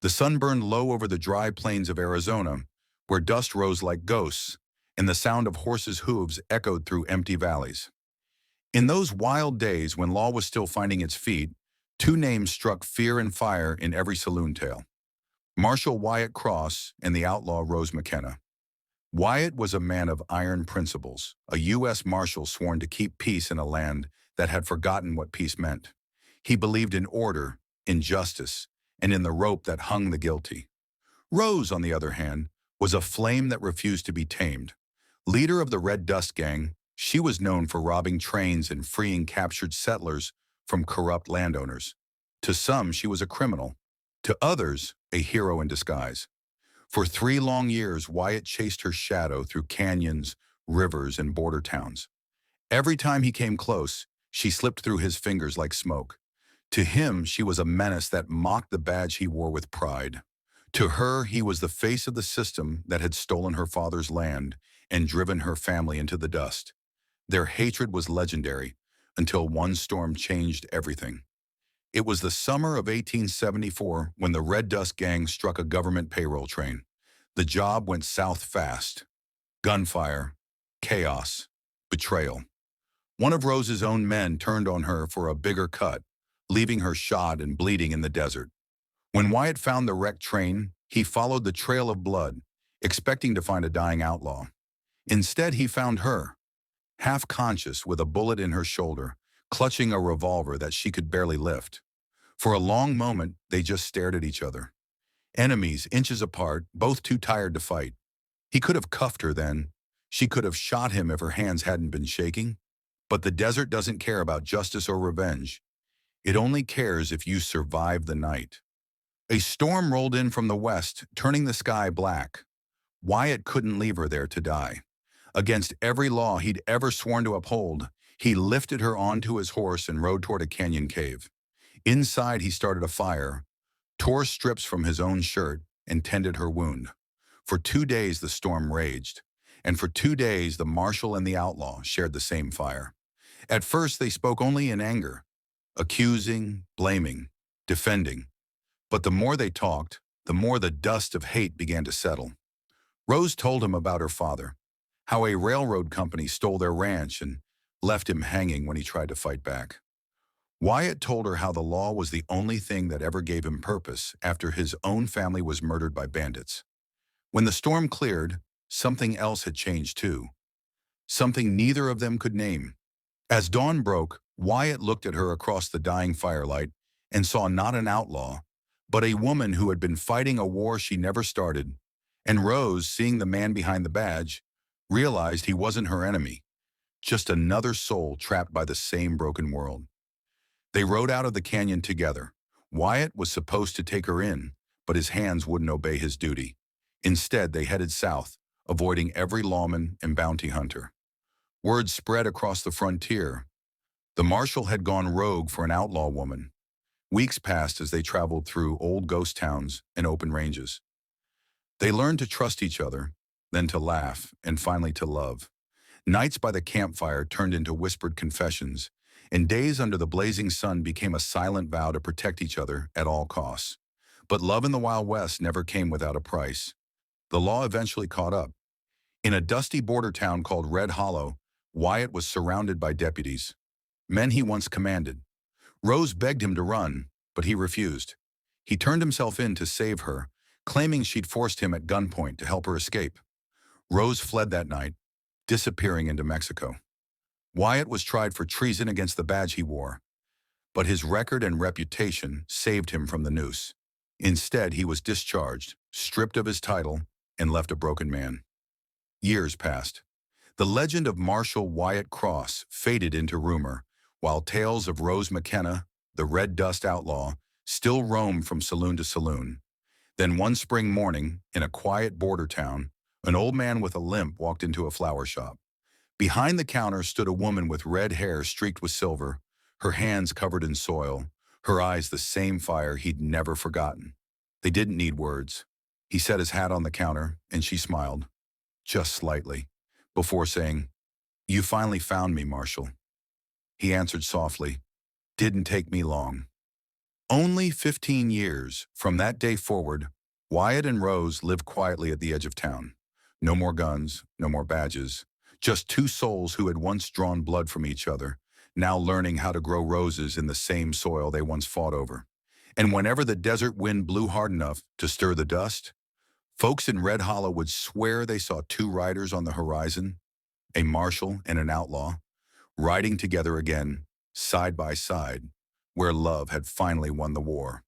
The sun burned low over the dry plains of Arizona, where dust rose like ghosts, and the sound of horses' hooves echoed through empty valleys. In those wild days when law was still finding its feet, two names struck fear and fire in every saloon tale: Marshal Wyatt Cross and the outlaw RoseMcKenna. Wyatt was a man of iron principles, a U.S. Marshal sworn to keep peace in a land that had forgotten what peace meant. He believed in order, in justice, and in the rope that hung the guilty. Rose, on the other hand, was a flame that refused to be tamed. Leader of the Red Dust Gang, she was known for robbing trains and freeing captured settlers from corrupt landowners. To some, she was a criminal. To others, a hero in disguise. For 3 long years, Wyatt chased her shadow through canyons, rivers, and border towns. Every time he came close, she slipped through his fingers like smoke. To him, she was a menace that mocked the badge he wore with pride. To her, he was the face of the system that had stolen her father's land and driven her family into the dust. Their hatred was legendary until one storm changed everything. It was the summer of 1874 when the Red Dust Gang struck a government payroll train. The job went south fast. Gunfire, chaos, betrayal. One of Rose's own men turned on her for a bigger cut, leaving her shot and bleeding in the desert. When Wyatt found the wrecked train, he followed the trail of blood, expecting to find a dying outlaw. Instead, he found her, half conscious with a bullet in her shoulder, clutching a revolver that she could barely lift. For a long moment, they just stared at each other. Enemies, inches apart, both too tired to fight. He could have cuffed her then. She could have shot him if her hands hadn't been shaking. But the desert doesn't care about justice or revenge. It only cares if you survive the night. A storm rolled in from the west, turning the sky black. Wyatt couldn't leave her there to die. Against every law he'd ever sworn to uphold, he lifted her onto his horse and rode toward a canyon cave. Inside, he started a fire, tore strips from his own shirt, and tended her wound. For 2 days, the storm raged. And for 2 days, the marshal and the outlaw shared the same fire. At first, they spoke only in anger, accusing, blaming, defending. But the more they talked, the more the dust of hate began to settle. Rose told him about her father, how a railroad company stole their ranch and left him hanging when he tried to fight back. Wyatt told her how the law was the only thing that ever gave him purpose after his own family was murdered by bandits. When the storm cleared, something else had changed too. Something neither of them could name. As dawn broke, Wyatt looked at her across the dying firelight and saw not an outlaw, but a woman who had been fighting a war she never started. And Rose, seeing the man behind the badge, realized he wasn't her enemy, just another soul trapped by the same broken world. They rode out of the canyon together. Wyatt was supposed to take her in, but his hands wouldn't obey his duty. Instead, they headed south, avoiding every lawman and bounty hunter. Word spread across the frontier. The marshal had gone rogue for an outlaw woman. Weeks passed as they traveled through old ghost towns and open ranges. They learned to trust each other, then to laugh, and finally to love. Nights by the campfire turned into whispered confessions, and days under the blazing sun became a silent vow to protect each other at all costs. But love in the Wild West never came without a price. The law eventually caught up. In a dusty border town called Red Hollow, Wyatt was surrounded by deputies, men he once commanded. Rose begged him to run, but he refused. He turned himself in to save her, claiming she'd forced him at gunpoint to help her escape. Rose fled that night, disappearing into Mexico. Wyatt was tried for treason against the badge he wore, but his record and reputation saved him from the noose. Instead, he was discharged, stripped of his title, and left a broken man. Years passed. The legend of Marshal Wyatt Cross faded into rumor, while tales of RoseMcKenna, the Red Dust outlaw, still roamed from saloon to saloon. Then one spring morning, in a quiet border town, an old man with a limp walked into a flower shop. Behind the counter stood a woman with red hair streaked with silver, her hands covered in soil, her eyes the same fire he'd never forgotten. They didn't need words. He set his hat on the counter, and she smiled, just slightly, before saying, "You finally found me, Marshal." He answered softly, "Didn't take me long." Only 15 years from that day forward, Wyatt and Rose lived quietly at the edge of town. No more guns, no more badges, just two souls who had once drawn blood from each other, now learning how to grow roses in the same soil they once fought over. And whenever the desert wind blew hard enough to stir the dust, folks in Red Hollow would swear they saw two riders on the horizon, a marshal and an outlaw, riding together again, side by side, where love had finally won the war.